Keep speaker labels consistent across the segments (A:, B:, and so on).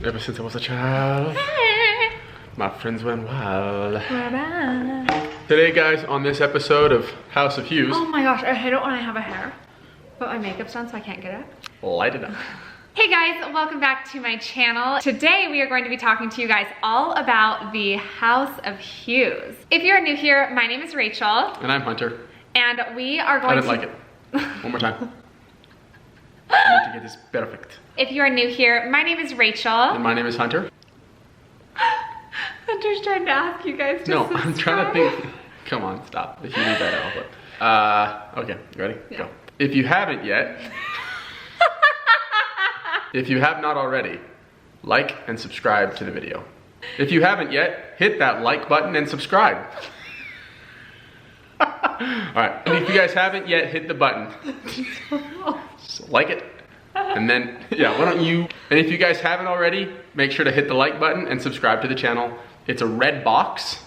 A: Ever since I was a child, my friends went wild.
B: We're back.
A: Today, guys, on this episode of House of Hughes.
B: Oh my gosh, I hate it when I have a hair, but my makeup's done so I can't get it.
A: Light it up.
B: Hey guys, welcome back to my channel. Today we are going to be talking to you guys all about the House of Hughes. If you're new here, my name is Rachel.
A: And I'm Hunter.
B: And we are going to...
A: I didn't like it. One more time. I need to get this perfect.
B: If you are new here, my name is Rachel.
A: And my name is Hunter.
B: Hunter's trying to ask you guys to subscribe.
A: I'm trying to think. Come on, stop. If you need that, I'll put. Okay, you ready?
B: Yeah.
A: Go. If you haven't yet, if you have not already, like and subscribe to the video. If you haven't yet, hit that like button and subscribe. Alright, and if you guys haven't yet, hit the button. So like it. And then, yeah, why don't you, and if you guys haven't already, make sure to hit the like button and subscribe to the channel. It's a red box.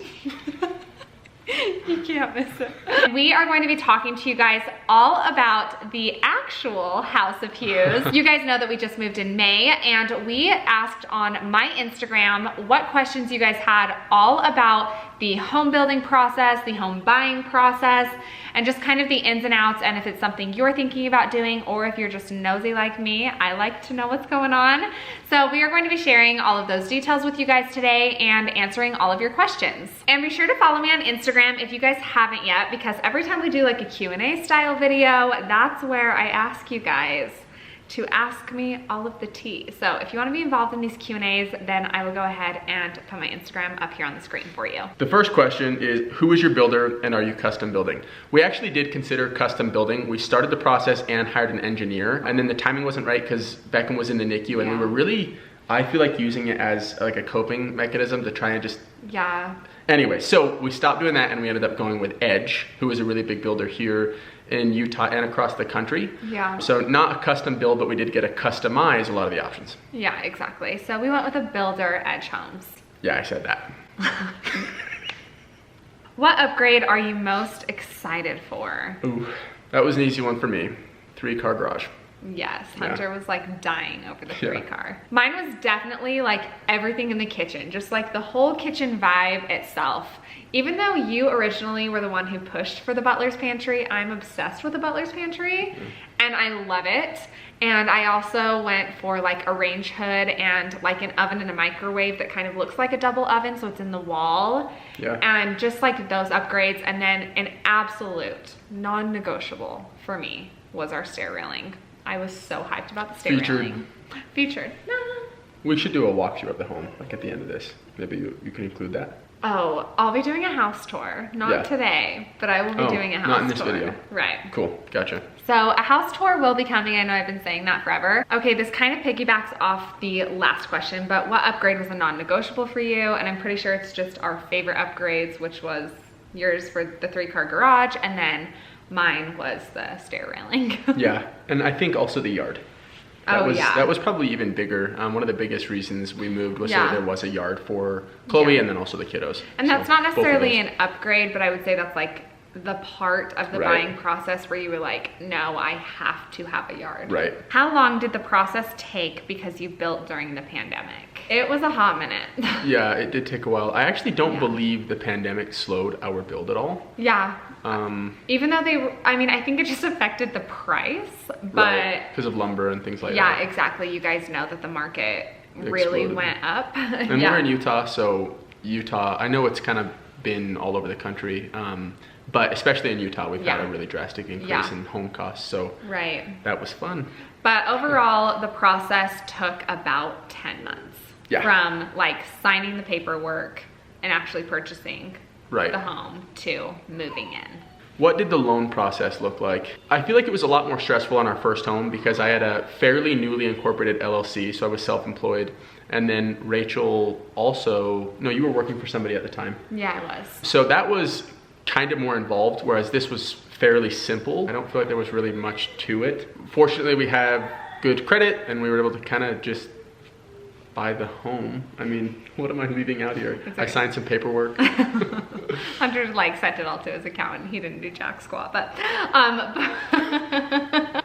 B: You can't miss it. We are going to be talking to you guys all about the actual House of Hughes. You guys know that we just moved in May, and we asked on my Instagram what questions you guys had all about the home building process, the home buying process, and just kind of the ins and outs, and if it's something you're thinking about doing, or if you're just nosy like me. I like to know what's going on. So we are going to be sharing all of those details with you guys today and answering all of your questions. And be sure to follow me on Instagram if you guys haven't yet, because every time we do like a Q&A style video, that's where I ask you guys to ask me all of the tea. So if you want to be involved in these Q&As, then I will go ahead and put my Instagram up here on the screen for you.
A: The first question is, who is your builder and are you custom building? We actually did consider custom building. We started the process and hired an engineer, and then the timing wasn't right because Beckham was in the NICU, and we were really, I feel like, using it as like a coping mechanism to try and just...
B: Yeah.
A: Anyway, so we stopped doing that and we ended up going with Edge, who is a really big builder here in Utah and across the country.
B: Yeah. So
A: not a custom build, but we did get to customize a lot of the options.
B: Yeah, exactly. So we went with a builder, Edge Homes.
A: Yeah, I said that.
B: What upgrade are you most excited for?
A: Ooh, that was an easy one for me. 3-car garage.
B: Yes, Hunter was like dying over the 3-car. Mine was definitely like everything in the kitchen, just like the whole kitchen vibe itself. Even though you originally were the one who pushed for the butler's pantry, I'm obsessed with the butler's pantry and I love it. And I also went for like a range hood and like an oven and a microwave that kind of looks like a double oven, so it's in the wall.
A: Yeah. And
B: just like those upgrades, and then an absolute non-negotiable for me was our stair railing. I was so hyped about the stair railing. Featured.
A: We should do a walkthrough of the home, like at the end of this. Maybe you can include that.
B: Oh, I'll be doing a house tour. Not today, but I will be doing a house tour.
A: Not in this video.
B: Right.
A: Cool, gotcha.
B: So a house tour will be coming. I know I've been saying that forever. Okay, this kind of piggybacks off the last question, but what upgrade was a non-negotiable for you? And I'm pretty sure it's just our favorite upgrades, which was yours for the 3-car garage, and then mine was the stair railing.
A: Yeah, and I think also the yard. That was probably even bigger. One of the biggest reasons we moved was so there was a yard for Chloe and then also the kiddos.
B: And that's not necessarily an upgrade, but I would say that's like the part of the buying process where you were like, no, I have to have a yard.
A: Right.
B: How long did the process take because you built during the pandemic? It was a hot minute.
A: Yeah, it did take a while. I actually don't believe the pandemic slowed our build at all.
B: Yeah. Even though I think it just affected the price, but
A: because of lumber and things like that.
B: Yeah, exactly. You guys know that the market really went up.
A: And we're in Utah, so Utah, I know it's kind of been all over the country, but especially in Utah, we've had a really drastic increase in home costs, so that was fun.
B: But overall, the process took about 10 months from like signing the paperwork and actually purchasing the home to moving in.
A: What did the loan process look like? I feel like it was a lot more stressful on our first home because I had a fairly newly incorporated LLC, so I was self-employed. And then Rachel also, no, you were working for somebody at the time. Yeah, I was. So that was kind of more involved, whereas this was fairly simple. I don't feel like there was really much to it. Fortunately, we have good credit and we were able to kind of just buy the home. I mean, what am I leaving out here? I signed some paperwork.
B: Hunter like sent it all to his accountant. He didn't do jack squat, but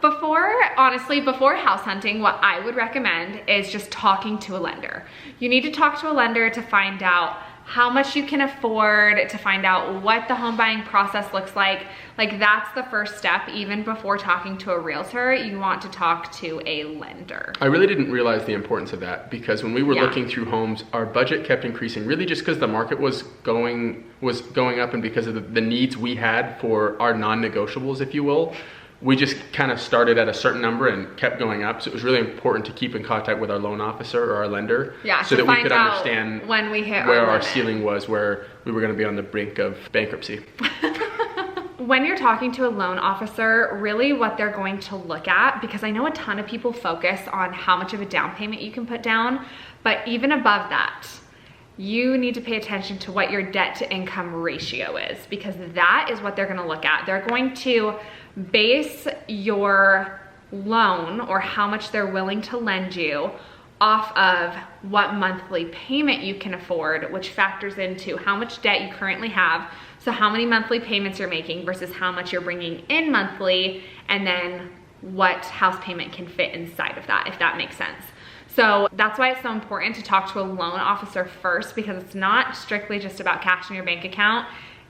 B: before Before house hunting, what I would recommend is just talking to a lender. You need to talk to a lender to find out how much you can afford, to find out what the home buying process looks like. Like, that's the first step. Even before talking to a realtor, you want to talk to a lender.
A: I really didn't realize the importance of that, because when we were looking through homes, our budget kept increasing, really just because the market was going up, and because of the needs we had for our non-negotiables, if you will. We just kind of started at a certain number and kept going up. So it was really important to keep in contact with our loan officer or our lender, so that we could understand
B: when we hit
A: where our ceiling was, where we were going to be on the brink of bankruptcy.
B: When you're talking to a loan officer, really what they're going to look at, because I know a ton of people focus on how much of a down payment you can put down, but even above that, you need to pay attention to what your debt to income ratio is, because that is what they're going to look at. They're going to base your loan, or how much they're willing to lend you, off of what monthly payment you can afford, which factors into how much debt you currently have. So how many monthly payments you're making versus how much you're bringing in monthly, and then what house payment can fit inside of that, if that makes sense. So that's why it's so important to talk to a loan officer first, because it's not strictly just about cash in your bank account.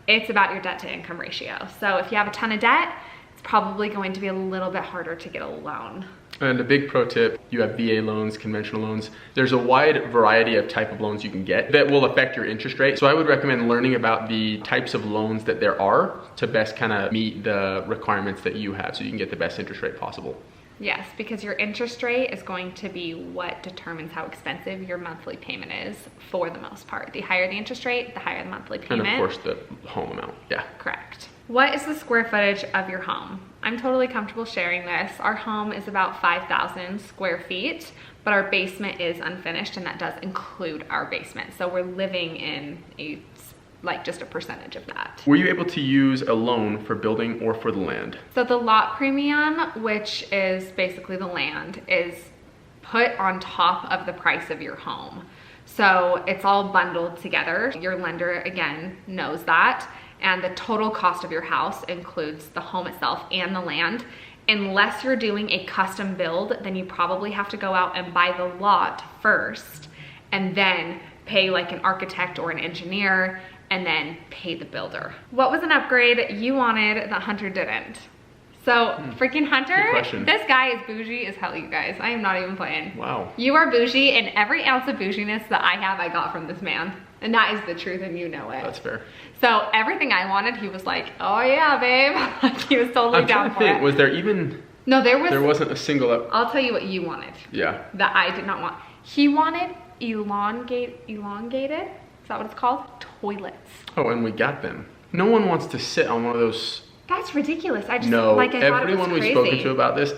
B: It's about your debt to income ratio. So if you have a ton of debt, it's probably going to be a little bit harder to get a loan.
A: And a big pro tip, you have VA loans, conventional loans. There's a wide variety of type of loans you can get that will affect your interest rate. So I would recommend learning about the types of loans that there are to best kind of meet the requirements that you have, so you can get the best interest rate possible.
B: Yes, because your interest rate is going to be what determines how expensive your monthly payment is, for the most part. The higher the interest rate, the higher the monthly payment.
A: And of course the home amount, yeah.
B: Correct. What is the square footage of your home? I'm totally comfortable sharing this. Our home is about 5,000 square feet, but our basement is unfinished, and that does include our basement. So we're living in just a percentage of that.
A: Were you able to use a loan for building or for the land?
B: So the lot premium, which is basically the land, is put on top of the price of your home. So it's all bundled together. Your lender, again, knows that. And the total cost of your house includes the home itself and the land. Unless you're doing a custom build, then you probably have to go out and buy the lot first, and then pay like an architect or an engineer, and then pay the builder. What was an upgrade you wanted that Hunter didn't? So freaking Hunter, this guy is bougie as hell, you guys. I am not even playing.
A: Wow.
B: You are bougie, and every ounce of bouginess that I have, I got from this man. And that is the truth, and you know it.
A: That's fair.
B: So everything I wanted, he was like, oh yeah, babe. Like, he was totally down for it.
A: Was there even...
B: No, there
A: wasn't a single...
B: I'll tell you what you wanted.
A: Yeah.
B: That I did not want. He wanted elongated, is that what it's called? Toilets.
A: Oh, and we got them. No one wants to sit on one of those...
B: That's ridiculous. I just,
A: no,
B: I thought it was
A: everyone we've spoken to about this,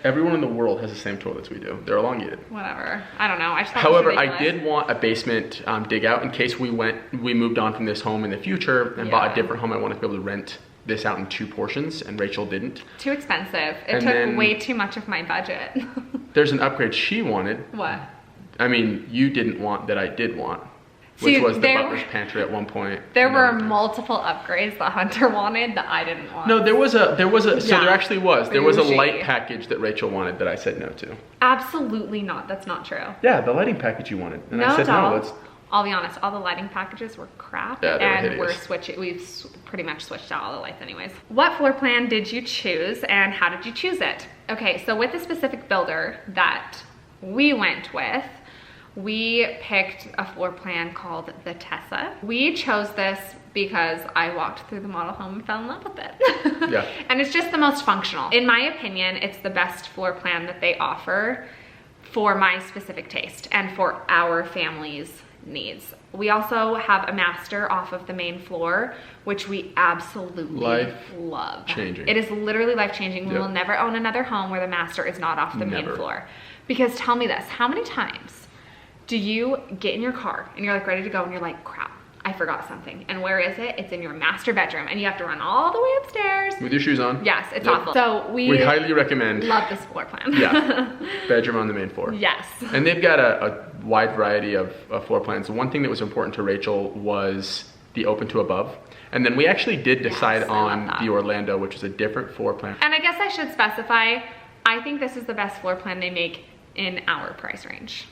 A: everyone in the world has the same toilets we do. They're elongated.
B: Whatever. I don't know. I just thought
A: However, I did want a basement dig out in case we moved on from this home in the future and bought a different home. I wanted to be able to rent this out in 2 portions, and Rachel didn't.
B: Too expensive. It took way too much of my budget.
A: There's an upgrade she wanted.
B: What?
A: I mean, you didn't want that I did want. Which was the butler's pantry at one point.
B: There were multiple upgrades that Hunter wanted that I didn't want.
A: No, there was a, so there actually was. There was a light package that Rachel wanted that I said no to.
B: Absolutely not. That's not true.
A: Yeah, the lighting package you wanted. And
B: no,
A: I said no,
B: I'll be honest, all the lighting packages were crap.
A: Yeah,
B: and we've pretty much switched out all the lights anyways. What floor plan did you choose, and how did you choose it? Okay, so with the specific builder that we went with, we picked a floor plan called the Tessa. We chose this because I walked through the model home and fell in love with it.
A: Yeah.
B: And it's just the most functional. In my opinion, it's the best floor plan that they offer for my specific taste and for our family's needs. We also have a master off of the main floor, which we absolutely love.
A: Changing.
B: It is literally life-changing. We will never own another home where the master is not off the main floor. Because tell me this, how many times do you get in your car and you're like ready to go and you're like, crap, I forgot something. And where is it? It's in your master bedroom, and you have to run all the way upstairs.
A: With your shoes on?
B: Yes, it's awful. So we
A: highly recommend.
B: Love this floor plan.
A: Yeah, bedroom on the main floor.
B: Yes.
A: And they've got a wide variety of floor plans. One thing that was important to Rachel was the open to above. And then we actually did decide on the Orlando, which is a different floor plan.
B: And I guess I should specify, I think this is the best floor plan they make in our price range.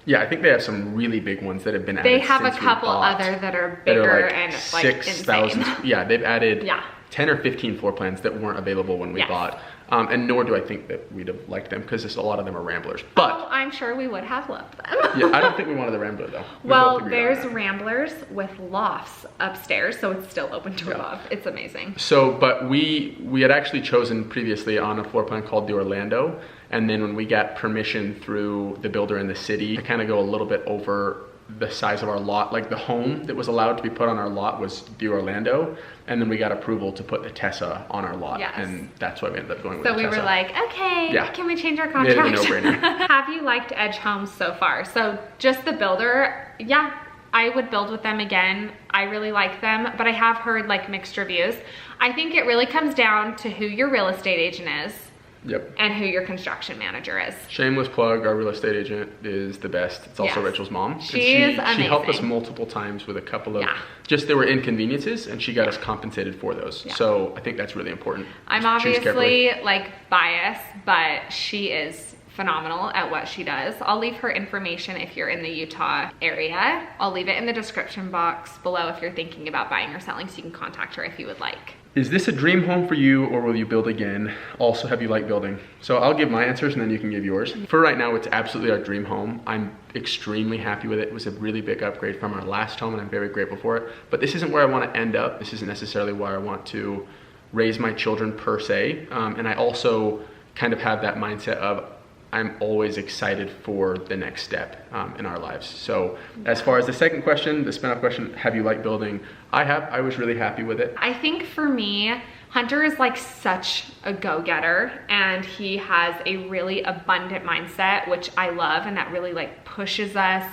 A: Yeah, I think they have some really big ones that have been added.
B: They have a
A: since
B: couple other that are bigger and like
A: 6,000.
B: insane.
A: Yeah, they've added
B: Yeah.
A: 10 or 15 floor plans that weren't available when we
B: Yes.
A: bought. And nor do I think that we'd have liked them because a lot of them are Ramblers. But
B: Oh, I'm sure we would have loved them.
A: yeah, I don't think we wanted the Rambler though. We
B: Well,
A: both agreed on
B: there's
A: that.
B: Ramblers with lofts upstairs, so it's still open to
A: Yeah.
B: above. It's amazing.
A: So, but we had actually chosen previously on a floor plan called the Orlando, and then when we got permission through the builder in the city to kind of go a little bit over the size of our lot, like the home that was allowed to be put on our lot was the Orlando, and then we got approval to put the Tessa on our lot,
B: Yes.
A: and that's why we ended up going with
B: So
A: the
B: we
A: Tessa.
B: were like, okay,
A: Yeah.
B: can we change our
A: Made it a
B: contract?
A: no-brainer.
B: Have you liked Edge Homes so far? So just the builder, yeah, I would build with them again. I really like them, but I have heard like mixed reviews. I think it really comes down to who your real estate agent is
A: Yep.
B: and who your construction manager is.
A: Shameless plug, our real estate agent is the best. It's also
B: Yes.
A: Rachel's mom. And
B: She is
A: She helped us
B: amazing.
A: multiple times with a couple of,
B: Yeah.
A: just there were inconveniences, and she got us compensated for those.
B: Yeah.
A: So I think that's really important.
B: I'm
A: Just choose carefully.
B: obviously like biased, but she is phenomenal at what she does. I'll leave her information if you're in the Utah area. I'll leave it in the description box below if you're thinking about buying or selling, so you can contact her if you would like.
A: Is this a dream home for you, or will you build again? Also, have you liked building? So I'll give my answers and then you can give yours. For right now, it's absolutely our dream home. I'm extremely happy with it. It was a really big upgrade from our last home and I'm very grateful for it. But this isn't where I want to end up. This isn't necessarily where I want to raise my children per se. And I also kind of have that mindset of I'm always excited for the next step in our lives. So as far as the second question, the spin-off question, have you liked building? I was really happy with it.
B: I think for me, Hunter is like such a go-getter and he has a really abundant mindset, which I love, and that really like pushes us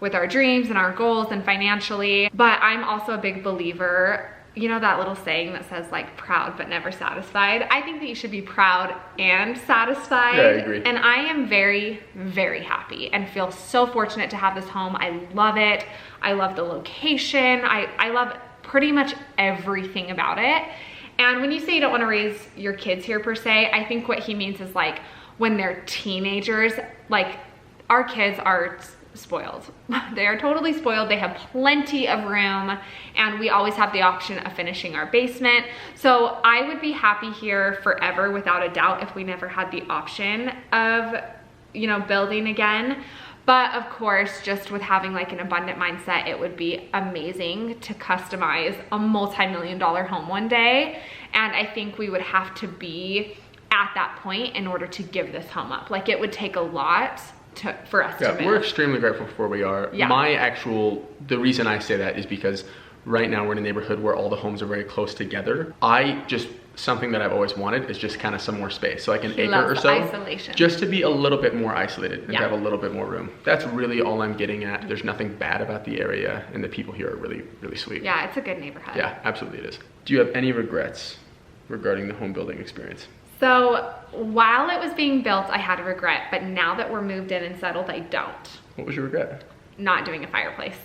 B: with our dreams and our goals and financially. But I'm also a big believer, you know that little saying that says like proud but never satisfied? I think that you should be proud and satisfied.
A: Yeah, I agree.
B: And I am very, very happy and feel so fortunate to have this home. I love it. I love the location. I love pretty much everything about it. And when you say you don't want to raise your kids here per se, I think what he means is like when they're teenagers, like our kids are spoiled. They are totally spoiled. They have plenty of room and we always have the option of finishing our basement. So I would be happy here forever without a doubt if we never had the option of, you know, building again. But of course, just with having like an abundant mindset, it would be amazing to customize a multi-million-dollar home one day. And I think we would have to be at that point in order to give this home up. Like it would take a lot for us to move.
A: We're extremely grateful for where we are.
B: Yeah.
A: The reason I say that is because right now we're in a neighborhood where all the homes are very close together. Something that I've always wanted is just kind of some more space. So like an acre or so.
B: Isolation.
A: Just to be a little bit more isolated and
B: Yeah.
A: to have a little bit more room. That's really all I'm getting at. There's nothing bad about the area and the people here are really, really sweet.
B: Yeah, it's a good neighborhood.
A: Yeah, absolutely it is. Do you have any regrets regarding the home building experience?
B: So while it was being built, I had a regret, but now that we're moved in and settled, I don't.
A: What was your regret?
B: Not doing a fireplace.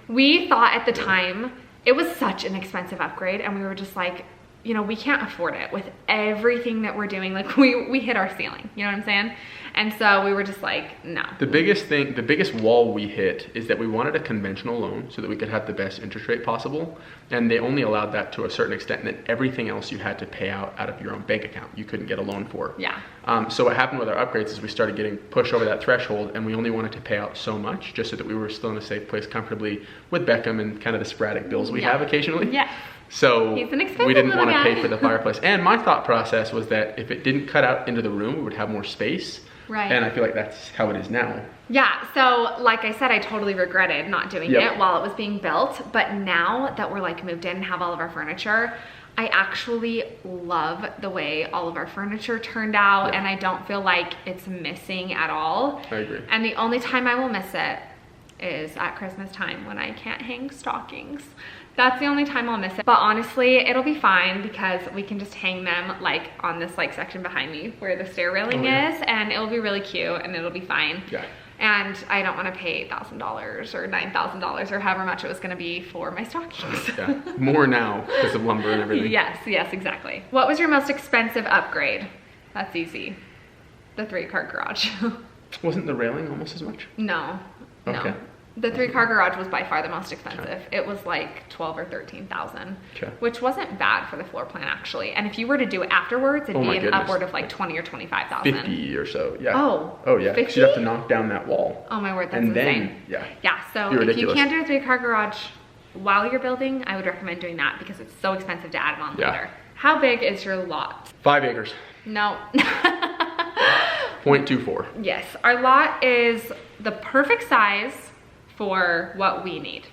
B: We thought at the time it was such an expensive upgrade and we were just like, you know, we can't afford it with everything that we're doing. Like we hit our ceiling, you know what I'm saying? And so we were just like, no.
A: The biggest wall we hit is that we wanted a conventional loan so that we could have the best interest rate possible. And they only allowed that to a certain extent, and then everything else you had to pay out of your own bank account. You couldn't get a loan for.
B: Yeah.
A: So what happened with our upgrades is we started getting pushed over that threshold, and we only wanted to pay out so much just so that we were still in a safe place comfortably with Beckham and kind of the sporadic bills we have occasionally.
B: Yeah.
A: So
B: He's an expensive
A: we didn't
B: little
A: want to
B: guy.
A: pay for the fireplace. And my thought process was that if it didn't cut out into the room, we would have more space.
B: Right.
A: And I feel like that's how it is now.
B: Yeah, so like I said, I totally regretted not doing
A: Yep.
B: it while it was being built. But now that we're like moved in and have all of our furniture, I actually love the way all of our furniture turned out,
A: Yeah.
B: and I don't feel like it's missing at all.
A: I agree.
B: And the only time I will miss it is at Christmas time when I can't hang stockings. That's the only time I'll miss it. But honestly, it'll be fine because we can just hang them like on this like section behind me where the stair railing is, and it'll be really cute and it'll be fine.
A: Yeah.
B: And I don't want to pay $8,000 or $9,000 or however much it was going to be for my stockings.
A: Yeah. More now because of lumber and everything.
B: Yes, exactly. What was your most expensive upgrade? That's easy. The 3-car garage.
A: Wasn't the railing almost as much?
B: No.
A: Okay.
B: The 3-car garage was by far the most expensive. Okay. It was like 12 or 13,000, okay. Which wasn't bad for the floor plan actually. And if you were to do it afterwards, it'd be an upward of like 20 or 25,000.
A: 50 or so, yeah.
B: Oh
A: yeah.
B: 50?
A: You'd have to knock down that wall.
B: Oh my word, that's
A: and
B: insane.
A: Then, yeah.
B: Yeah, so if you can't do a 3-car garage while you're building, I would recommend doing that because it's so expensive to add it on later. How big is your lot?
A: 5 acres.
B: No.
A: 0.24.
B: Yes, our lot is the perfect size for what we need.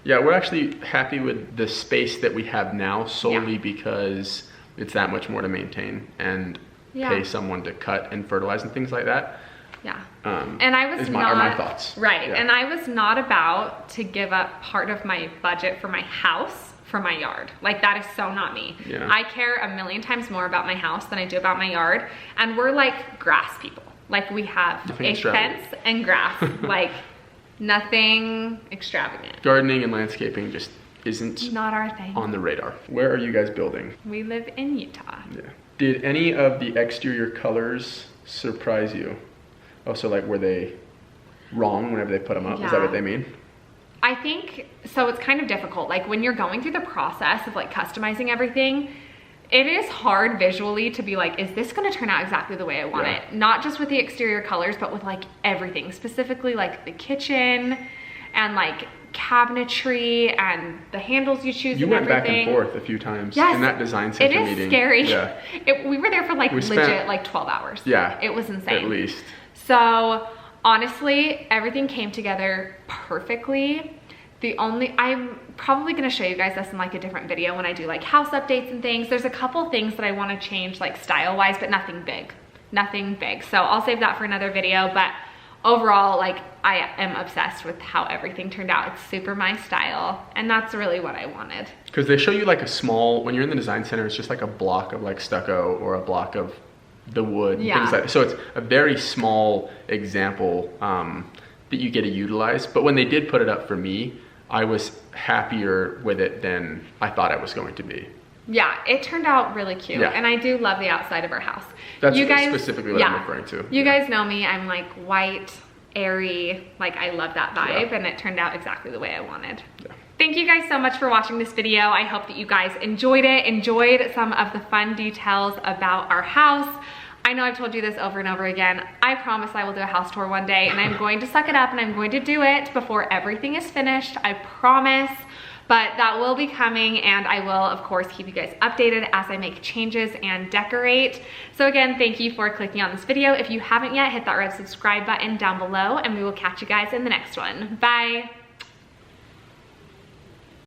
A: Yeah, we're actually happy with the space that we have now solely because it's that much more to maintain and pay someone to cut and fertilize and things like that.
B: Yeah. And I was not,
A: my thoughts.
B: Right. Yeah. And I was not about to give up part of my budget for my house for my yard. Like that is so not me. Yeah. I care a million times more about my house than I do about my yard. And we're like grass people. Like we have a fence and grass. Like nothing extravagant.
A: Gardening and landscaping just isn't
B: not our thing.
A: On the radar. Where are you guys building?
B: We live in Utah.
A: Yeah. Did any of the exterior colors surprise you? Oh, so like were they wrong whenever they put them up? Yeah. Is that what they mean?
B: I think, so it's kind of difficult. Like when you're going through the process of like customizing everything, it is hard visually to be like, is this gonna turn out exactly the way I want it? Not just with the exterior colors, but with like everything, specifically like the kitchen and like cabinetry and the handles you choose.
A: You went back and forth a few times in that design center meeting.
B: It is scary. Yeah. We were there for like legit like 12 hours.
A: Yeah.
B: It was insane.
A: At least.
B: So honestly, everything came together perfectly. I'm probably gonna show you guys this in like a different video when I do like house updates and things. There's a couple things that I wanna change like style-wise, but nothing big. So I'll save that for another video, but overall, like I am obsessed with how everything turned out. It's super my style, and that's really what I wanted.
A: Because they show you like a small, when you're in the design center, it's just like a block of like stucco or a block of the wood, things like that. So it's a very small example that you get to utilize. But when they did put it up for me, I was happier with it than I thought I was going to be. Yeah, it turned out really cute. Yeah. And I do love the outside of our house. That's specifically what I'm referring to. You guys know me, I'm like white, airy, like I love that vibe, and it turned out exactly the way I wanted. Yeah. Thank you guys so much for watching this video. I hope that you guys enjoyed it, enjoyed some of the fun details about our house. I know I've told you this over and over again. I promise I will do a house tour one day, and I'm going to suck it up and I'm going to do it before everything is finished. I promise. But that will be coming, and I will, of course, keep you guys updated as I make changes and decorate. So again, thank you for clicking on this video. If you haven't yet, hit that red subscribe button down below, and we will catch you guys in the next one. Bye.